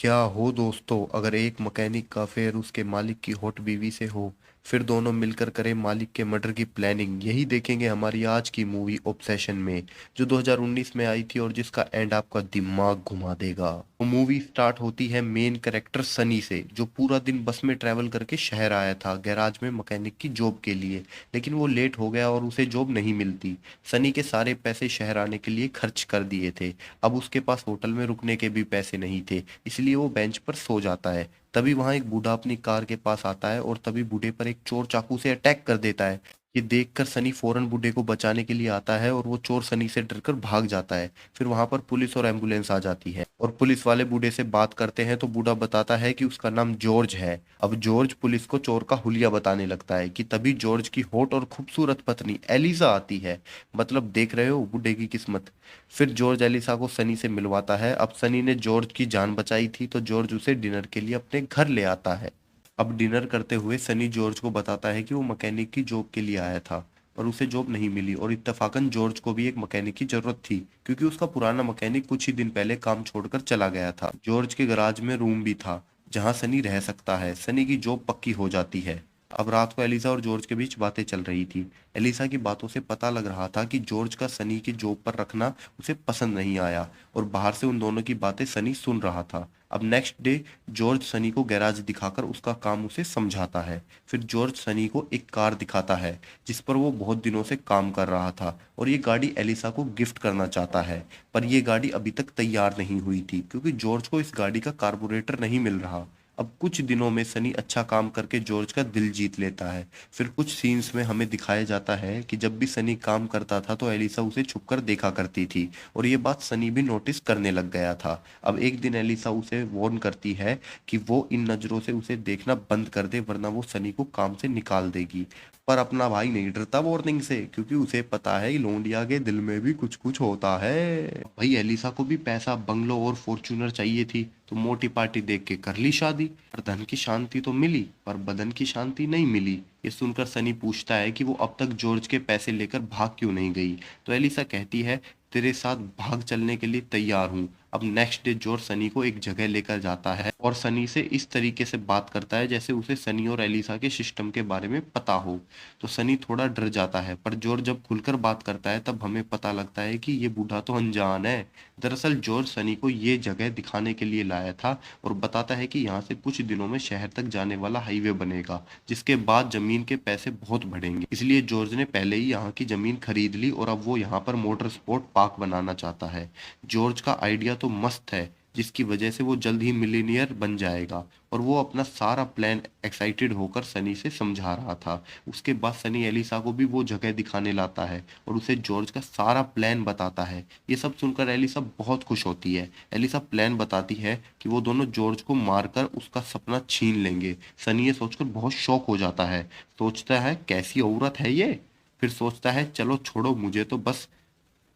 क्या हो दोस्तों, अगर एक मैकेनिक का अफेयर उसके मालिक की हॉट बीवी से हो, फिर दोनों मिलकर करें मालिक के मर्डर की प्लानिंग। यही देखेंगे हमारी आज की मूवी ऑब्सेशन में, जो 2019 में आई थी और जिसका एंड आपका दिमाग घुमा देगा। वो मूवी स्टार्ट होती है मेन कैरेक्टर सनी से, जो पूरा दिन बस में ट्रैवल करके शहर आया था गैराज में मैकेनिक की जॉब के लिए। लेकिन वो लेट हो गया और उसे जॉब नहीं मिलती। सनी के सारे पैसे शहर आने के लिए खर्च कर दिए थे। अब उसके पास होटल में रुकने के भी पैसे नहीं थे, इसलिए वो बेंच पर सो जाता है। तभी वहां एक बूढ़ा अपनी कार के पास आता है और तभी बूढ़े पर एक चोर चाकू से अटैक कर देता है। ये देखकर सनी फौरन बूढ़े को बचाने के लिए आता है और वो चोर सनी से डरकर भाग जाता है। फिर वहां पर पुलिस और एम्बुलेंस आ जाती है और पुलिस वाले बूढ़े से बात करते हैं तो बूढ़ा बताता है कि उसका नाम जॉर्ज है। अब जॉर्ज पुलिस को चोर का हुलिया बताने लगता है कि तभी जॉर्ज की होट और खूबसूरत पत्नी एलिजा आती है। मतलब देख रहे हो बूढ़े की किस्मत। फिर जॉर्ज एलिसा को सनी से मिलवाता है। अब सनी ने जॉर्ज की जान बचाई थी तो जॉर्ज उसे डिनर के लिए अपने घर ले आता है। अब डिनर करते हुए सनी जॉर्ज को बताता है कि वो मैकेनिक की जॉब के लिए आया था, पर उसे जॉब नहीं मिली और इत्तेफाकन जॉर्ज को भी एक मैकेनिक की जरूरत थी, क्योंकि उसका पुराना मैकेनिक कुछ ही दिन पहले काम छोड़कर चला गया था। जॉर्ज के गराज में रूम भी था जहां सनी रह सकता है। सनी की जॉब पक्की हो जाती है। अब रात को एलिसा और जॉर्ज के बीच बातें चल रही थी। एलिसा की बातों से पता लग रहा था कि जॉर्ज का सनी की जॉब पर रखना उसे पसंद नहीं आया, और बाहर से उन दोनों की बातें सनी सुन रहा था। अब नेक्स्ट डे जॉर्ज सनी को गैराज दिखाकर उसका काम उसे समझाता है। फिर जॉर्ज सनी को एक कार दिखाता है जिस पर वो बहुत दिनों से काम कर रहा था, और ये गाड़ी एलिसा को गिफ्ट करना चाहता है। पर ये गाड़ी अभी तक तैयार नहीं हुई थी, क्योंकि जॉर्ज को इस गाड़ी का कार्बोरेटर नहीं मिल रहा। अब कुछ दिनों में सनी अच्छा काम करके जॉर्ज का दिल जीत लेता है। फिर कुछ सीन्स में हमें दिखाया जाता है कि जब भी सनी काम करता था तो एलिसा उसे छुपकर देखा करती थी, और ये बात सनी भी नोटिस करने लग गया था। अब एक दिन एलिसा उसे वार्न करती है कि वो इन नजरों से उसे देखना बंद कर दे, वरना वो सनी को काम से निकाल देगी। पर अपना भाई नहीं डरता वार्निंग से, क्योंकि उसे पता है कि लोंडिया के दिल में भी कुछ कुछ होता है। भाई एलिसा को भी पैसा, बंगलो और फॉर्च्यूनर चाहिए थी, तो मोटी पार्टी देख के कर ली शादी। पर धन की शांति तो मिली, पर बदन की शांति नहीं मिली। ये सुनकर सनी पूछता है कि वो अब तक जॉर्ज के पैसे लेकर भाग क्यों नहीं गई। तो एलिसा कहती है, तेरे साथ भाग चलने के लिए तैयार हूँ। अब नेक्स्ट डे जॉर्ज सनी को एक जगह लेकर जाता है और सनी से इस तरीके से बात करता है जैसे उसे सनी और एलिसा के सिस्टम के बारे में पता हो। तो सनी थोड़ा डर जाता है, पर जॉर्ज जब खुलकर बात करता है तब हमें पता लगता है कि ये बूढ़ा तो अनजान है। दरअसल जॉर्ज सनी को ये जगह दिखाने के लिए लाया था, और बताता है कि यहाँ से कुछ दिनों में शहर तक जाने वाला हाईवे बनेगा, जिसके बाद जमीन के पैसे बहुत बढ़ेंगे। इसलिए जॉर्ज ने पहले ही यहाँ की जमीन खरीद ली और अब वो यहाँ पर मोटर स्पोर्ट पार्क बनाना चाहता है। जॉर्ज का आइडिया तो मस्त है, जिसकी वजह से वो जल्द ही मिलीनियर बन जाएगा, और वो अपना सारा प्लान एक्साइटेड होकर सनी से समझा रहा था। उसके बाद सनी एलिसा को भी वो जगह दिखाने लाता है और उसे जॉर्ज का सारा प्लान बताता है। ये सब सुनकर एलिसा बहुत खुश होती है। एलिसा प्लान बताती है कि वो दोनों जॉर्ज को मारकर उसका सपना छीन लेंगे। सनी ये सोचकर बहुत शौक हो जाता है, सोचता है कैसी औरत है ये। फिर सोचता है चलो छोड़ो, मुझे तो बस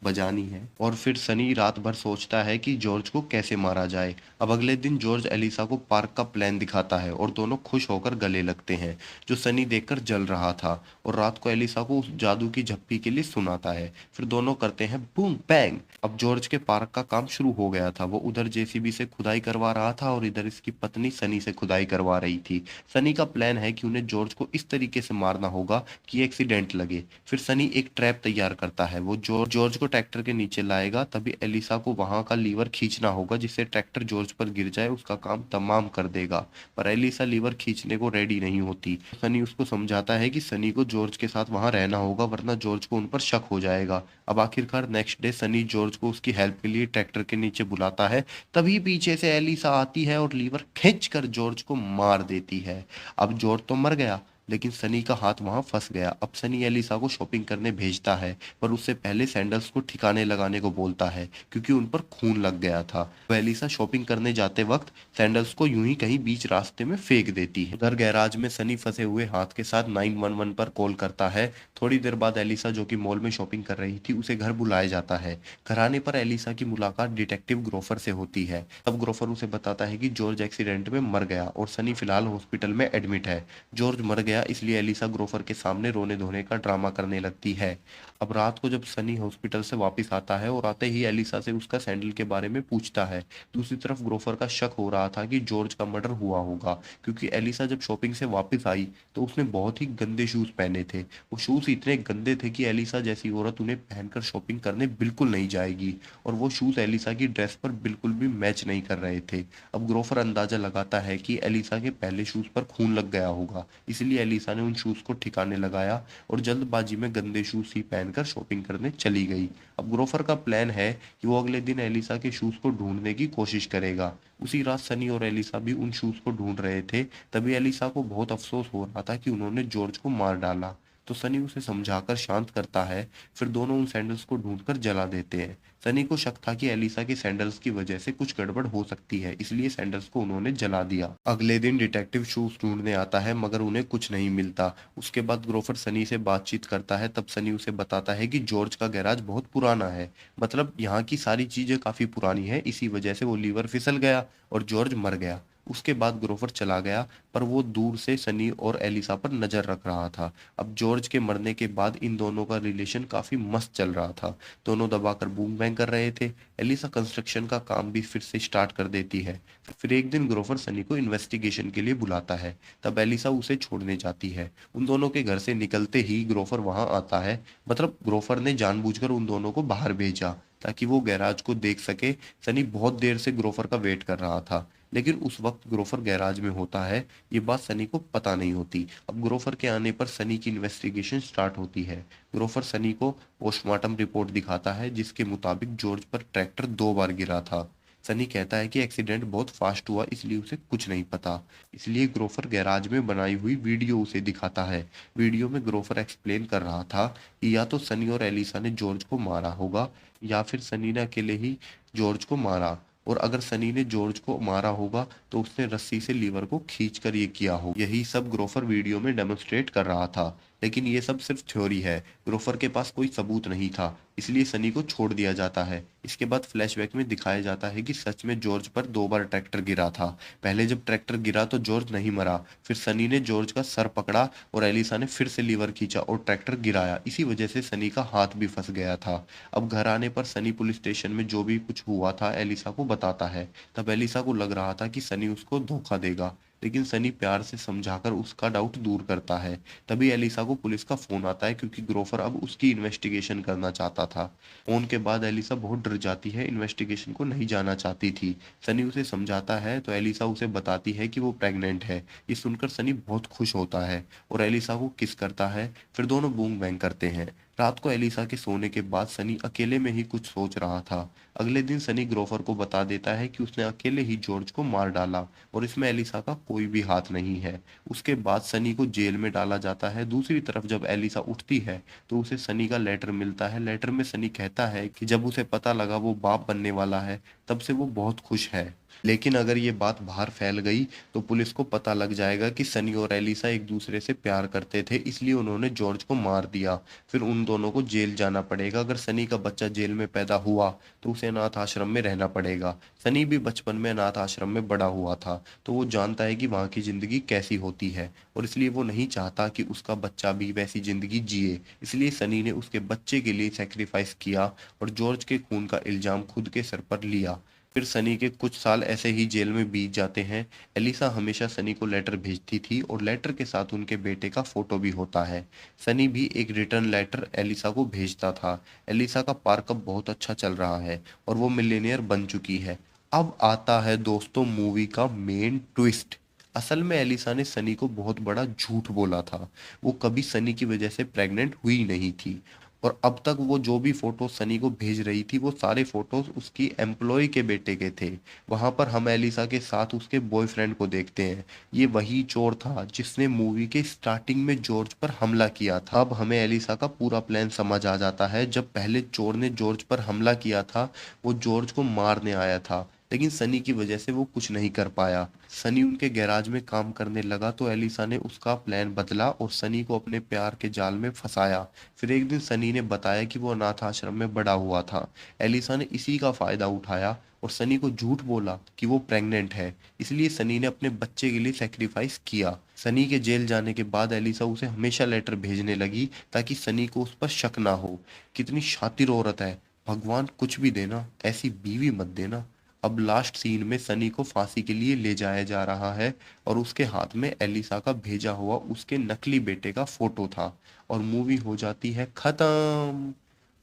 बजानी है। और फिर सनी रात भर सोचता है कि जॉर्ज को कैसे मारा जाए। अब अगले दिन जॉर्ज एलिसा को पार्क का प्लान दिखाता है और दोनों खुश होकर गले लगते हैं, जो सनी देखकर जल रहा था। और रात को एलिसा को उस जादू की झप्पी के लिए सुनाता है। फिर दोनों करते हैं बूम बैंग। अब जॉर्ज के पार्क का काम शुरू हो गया था। वो उधर जेसीबी से खुदाई करवा रहा था और इधर इसकी पत्नी सनी से खुदाई करवा रही थी। सनी का प्लान है कि उन्हें जॉर्ज को इस तरीके से मारना होगा कि एक्सीडेंट लगे। फिर सनी एक ट्रैप तैयार करता है। वो जॉर्ज को ट्रैक्टर के नीचे लाएगा, तभी एलिसा को वहां का लीवर खींचना होगा जिससे ट्रैक्टर जॉर्ज पर गिर जाए, उसका काम तमाम कर देगा। पर एलिसा लीवर खींचने को रेडी नहीं होती। सनी उसको समझाता है कि सनी को जॉर्ज के साथ वहां रहना होगा, वरना जॉर्ज को उन पर शक हो जाएगा। अब आखिरकार नेक्स्ट डे सनी जॉर्ज को उसकी हेल्प के लिए ट्रैक्टर के नीचे बुलाता है। तभी पीछे से एलिसा आती है और लीवर खींच कर जॉर्ज को मार देती है। अब जॉर्ज तो मर गया, लेकिन सनी का हाथ वहां फंस गया। अब सनी एलिसा को शॉपिंग करने भेजता है, पर उससे पहले सैंडल्स को ठिकाने लगाने को बोलता है, क्योंकि उन पर खून लग गया था। तो एलिसा शॉपिंग करने जाते वक्त सैंडल्स को यूं ही कहीं बीच रास्ते में फेंक देती है। उधर गैराज में सनी फंसे हुए हाथ के साथ 911 पर कॉल करता है। थोड़ी देर बाद एलिसा, जो कि मॉल में शॉपिंग कर रही थी, उसे घर बुलाया जाता है। घर आने पर एलिसा की मुलाकात डिटेक्टिव ग्रोफर से होती है। तब ग्रोफर उसे बताता है कि जॉर्ज एक्सीडेंट में मर गया और सनी फिलहाल हॉस्पिटल में एडमिट है। जॉर्ज मर गया गया, इसलिए एलिसा ग्रोफर के सामने रोने धोने का ड्रामा करने लगती है। अब रात को जब सनी हॉस्पिटल से वापस आता है और आते ही एलिसा से उसका सैंडल के बारे में पूछता है। दूसरी तरफ ग्रोफर का शक हो रहा था कि जॉर्ज का मर्डर हुआ होगा, क्योंकि एलिसा जब शॉपिंग से वापस आई तो उसने बहुत ही गंदे शूज पहने थे। वो शूज इतने गंदे थे कि एलिसा जैसी औरत उन्हें पहनकर शॉपिंग करने बिल्कुल नहीं जाएगी, और वो शूज एलिसा की ड्रेस पर बिल्कुल भी मैच नहीं कर रहे थे। अब ग्रोफर अंदाजा लगाता है कि एलिसा के पहले शूज पर खून लग गया होगा, इसलिए एलिसा ने उन शूज को ठिकाने लगाया और जल्दबाजी में गंदे शूज ही पहनकर शॉपिंग करने चली गई। अब ग्रोफर का प्लान है कि वो अगले दिन एलिसा के शूज को ढूंढने की कोशिश करेगा। उसी रात सनी और एलिसा भी उन शूज को ढूंढ रहे थे। तभी एलिसा को बहुत अफसोस हो रहा था कि उन्होंने जॉर्ज को मार डाला। तो सनी उसे समझाकर शांत करता है। फिर दोनों उन सैंडल्स को ढूंढकर जला देते हैं। सनी को शक था कि एलिसा के सैंडल्स की वजह से कुछ गड़बड़ हो सकती है, इसलिए सैंडल्स को उन्होंने जला दिया। अगले दिन डिटेक्टिव शूज ढूंढने आता है, मगर उन्हें कुछ नहीं मिलता। उसके बाद ग्रोफर सनी से बातचीत करता है। तब सनी उसे बताता है कि जॉर्ज का गैराज बहुत पुराना है, मतलब यहाँ की सारी चीजें काफी पुरानी है, इसी वजह से वो लीवर फिसल गया और जॉर्ज मर गया। उसके बाद ग्रोफर चला गया, पर वो दूर से सनी और एलिसा पर नजर रख रहा था। अब जॉर्ज के मरने के बाद इन दोनों का रिलेशन काफी मस्त चल रहा था। दोनों दबाकर बूम बैंग कर रहे थे। एलिसा कंस्ट्रक्शन का काम भी फिर से स्टार्ट कर देती है। फिर एक दिन ग्रोफर सनी को इन्वेस्टिगेशन के लिए बुलाता है। तब एलिसा उसे छोड़ने जाती है। उन दोनों के घर से निकलते ही ग्रोफर वहां आता है। मतलब ग्रोफर ने जानबूझकर उन दोनों को बाहर भेजा ताकि वो गैराज को देख सके। सनी बहुत देर से ग्रोफर का वेट कर रहा था, लेकिन उस वक्त ग्रोफर गैराज में होता है। ये बात सनी को पता नहीं होती। अब ग्रोफर के आने पर सनी की इन्वेस्टिगेशन स्टार्ट होती है। ग्रोफर सनी को पोस्टमार्टम रिपोर्ट दिखाता है, जिसके मुताबिक जॉर्ज पर ट्रैक्टर 2 बार गिरा था। सनी कहता है कि एक्सीडेंट बहुत फास्ट हुआ, इसलिए उसे कुछ नहीं पता। इसलिए ग्रोफर गैराज में बनाई हुई वीडियो उसे दिखाता है। वीडियो में ग्रोफर एक्सप्लेन कर रहा था कि या तो सनी और एलिसा ने जॉर्ज को मारा होगा, या फिर सनी ने अकेले ही जॉर्ज को मारा, और अगर सनी ने जॉर्ज को मारा होगा तो उसने रस्सी से लीवर को खींचकर ये किया हो। यही सब ग्रोफर वीडियो में डेमोन्स्ट्रेट कर रहा था। लेकिन ये सब सिर्फ थ्योरी है। ग्रोफर के पास कोई सबूत नहीं था, इसलिए सनी को छोड़ दिया जाता है। इसके बाद फ्लैशबैक में दिखाया जाता है कि सच में जॉर्ज पर 2 बार ट्रैक्टर गिरा था। पहले जब ट्रैक्टर गिरा तो जॉर्ज नहीं मरा, फिर सनी ने जॉर्ज का सर पकड़ा और एलिसा ने फिर से लीवर खींचा और ट्रैक्टर गिराया। इसी वजह से सनी का हाथ भी फंस गया था। अब घर आने पर सनी पुलिस स्टेशन में जो भी कुछ हुआ था एलिसा को बताता है। तब एलिसा को लग रहा था कि सनी उसको धोखा देगा, लेकिन सनी प्यार से समझाकर उसका डाउट दूर करता है। तभी एलिसा को पुलिस का फोन आता है, क्योंकि ग्रोफर अब उसकी इन्वेस्टिगेशन करना चाहता था। फोन के बाद एलिसा बहुत डर जाती है, इन्वेस्टिगेशन को नहीं जाना चाहती थी। सनी उसे समझाता है तो एलिसा उसे बताती है कि वो प्रेग्नेंट है। ये सुनकर सनी बहुत खुश होता है और एलिसा को किस करता है। फिर दोनों बूम बैंग करते हैं। रात को एलिसा के सोने के बाद सनी अकेले में ही कुछ सोच रहा था। अगले दिन सनी ग्रोफर को बता देता है कि उसने अकेले ही जॉर्ज को मार डाला और इसमें एलिसा का कोई भी हाथ नहीं है। उसके बाद सनी को जेल में डाला जाता है। दूसरी तरफ जब एलिसा उठती है तो उसे सनी का लेटर मिलता है। लेटर में सनी कहता है कि जब उसे पता लगा वो बाप बनने वाला है, तब से वो बहुत खुश है। लेकिन अगर ये बात बाहर फैल गई तो पुलिस को पता लग जाएगा कि सनी और एलिसा एक दूसरे से प्यार करते थे, इसलिए उन्होंने जॉर्ज को मार दिया। फिर उन दोनों को जेल जाना पड़ेगा। अगर सनी का बच्चा जेल में पैदा हुआ तो उसे अनाथ आश्रम में रहना पड़ेगा। सनी भी बचपन में अनाथ आश्रम में बड़ा हुआ था, तो वो जानता है कि वहाँ की जिंदगी कैसी होती है, और इसलिए वो नहीं चाहता कि उसका बच्चा भी वैसी जिंदगी जिए। इसलिए सनी ने उसके बच्चे के लिए सेक्रीफाइस किया और जॉर्ज के खून का इल्जाम खुद के सर पर लिया। फिर सनी के कुछ साल ऐसे ही जेल में बीत जाते हैं। एलिसा हमेशा सनी को लेटर भेजती थी और लेटर के साथ उनके बेटे का फोटो भी होता है। सनी भी एक रिटर्न लेटर एलिसा को भेजता था। एलिसा का पार्कअप बहुत अच्छा चल रहा है और वो मिलियनेयर बन चुकी है। अब आता है दोस्तों मूवी का मेन ट्विस्ट। असल में एलिसा ने सनी को बहुत बड़ा झूठ बोला था। वो कभी सनी की वजह से प्रेग्नेंट हुई नहीं थी, और अब तक वो जो भी फोटो सनी को भेज रही थी वो सारे फोटोज उसकी एम्प्लॉय के बेटे के थे। वहां पर हम एलिसा के साथ उसके बॉयफ्रेंड को देखते हैं। ये वही चोर था जिसने मूवी के स्टार्टिंग में जॉर्ज पर हमला किया था। अब हमें एलिसा का पूरा प्लान समझ आ जाता है। जब पहले चोर ने जॉर्ज पर हमला किया था, वो जॉर्ज को मारने आया था, लेकिन सनी की वजह से वो कुछ नहीं कर पाया। सनी उनके गैराज में काम करने लगा तो एलिसा ने उसका प्लान बदला और सनी को अपने प्यार के जाल में फंसाया। फिर एक दिन सनी ने बताया कि वो अनाथ आश्रम में बड़ा हुआ था। एलिसा ने इसी का फायदा उठाया और सनी को झूठ बोला कि वो प्रेग्नेंट है। इसलिए सनी ने अपने बच्चे के लिए सेक्रीफाइस किया। सनी के जेल जाने के बाद एलिसा उसे हमेशा लेटर भेजने लगी ताकि सनी को उस पर शक ना हो। कितनी शातिर औरत है। भगवान कुछ भी देना, ऐसी बीवी मत देना। अब लास्ट सीन में सनी को फांसी के लिए ले जाया जा रहा है और उसके हाथ में एलिसा का भेजा हुआ उसके नकली बेटे का फोटो था। और मूवी हो जाती है खत्म।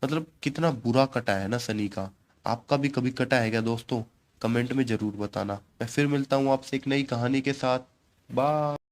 मतलब कितना बुरा कटा है ना सनी का। आपका भी कभी कटा है क्या दोस्तों? कमेंट में जरूर बताना। मैं फिर मिलता हूँ आपसे एक नई कहानी के साथ। बाय।